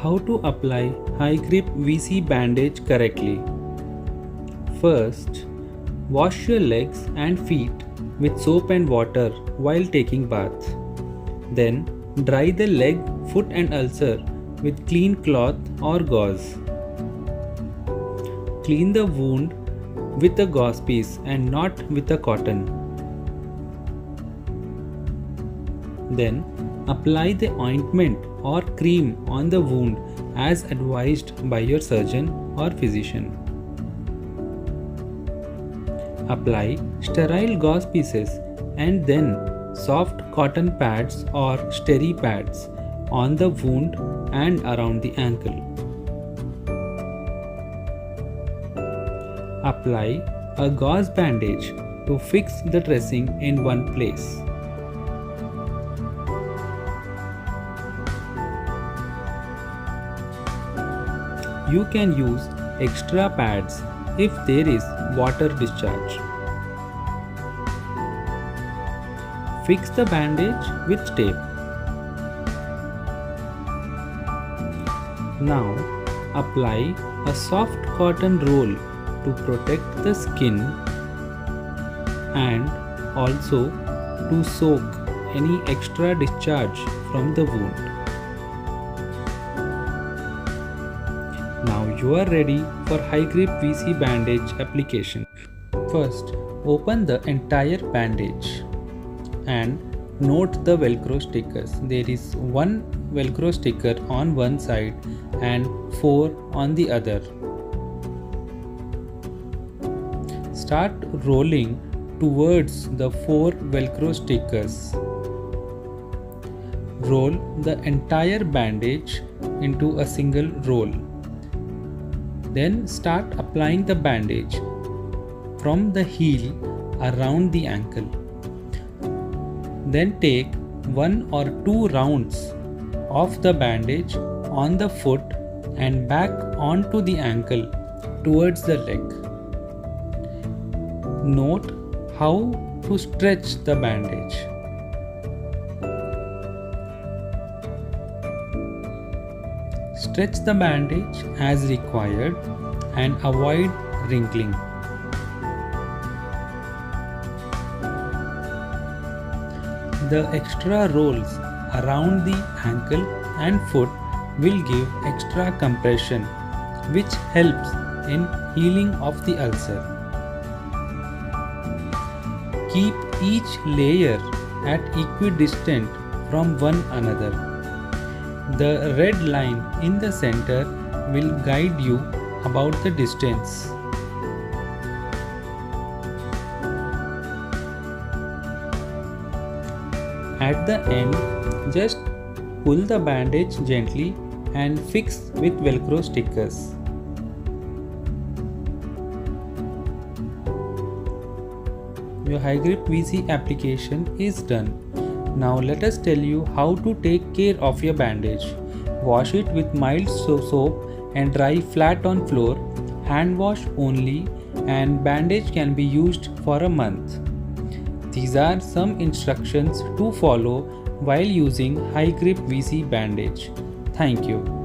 How to apply Hi-Grip VC Bandage correctly. First, wash your legs and feet with soap and water while taking bath. Then, dry the leg, foot and ulcer with clean cloth or gauze. Clean the wound with a gauze piece and not with a cotton. Then, apply the ointment or cream on the wound as advised by your surgeon or physician. Apply sterile gauze pieces and then soft cotton pads or steri pads on the wound and around the ankle. Apply a gauze bandage to fix the dressing in one place. You can use extra pads if there is water discharge. Fix the bandage with tape. Now apply a soft cotton roll to protect the skin and also to soak any extra discharge from the wound. Now you are ready for Hi-Grip VC Bandage application. First, open the entire bandage and note the Velcro stickers. There is one Velcro sticker on one side and 4 on the other. Start rolling towards the 4 Velcro stickers. Roll the entire bandage into a single roll. Then start applying the bandage from the heel around the ankle. Then take 1 or 2 rounds of the bandage on the foot and back onto the ankle towards the leg. Note how to stretch the bandage. Stretch the bandage as required and avoid wrinkling. The extra rolls around the ankle and foot will give extra compression, which helps in healing of the ulcer. Keep each layer at equidistant from one another. The red line in the center will guide you about the distance. At the end, just pull the bandage gently and fix with Velcro stickers. Your Hi-Grip VC application is done. Now let us tell you how to take care of your bandage. Wash it with mild soap and dry flat on floor. Hand wash only and bandage can be used for a month. These are some instructions to follow while using Hi-Grip VC Bandage. Thank you.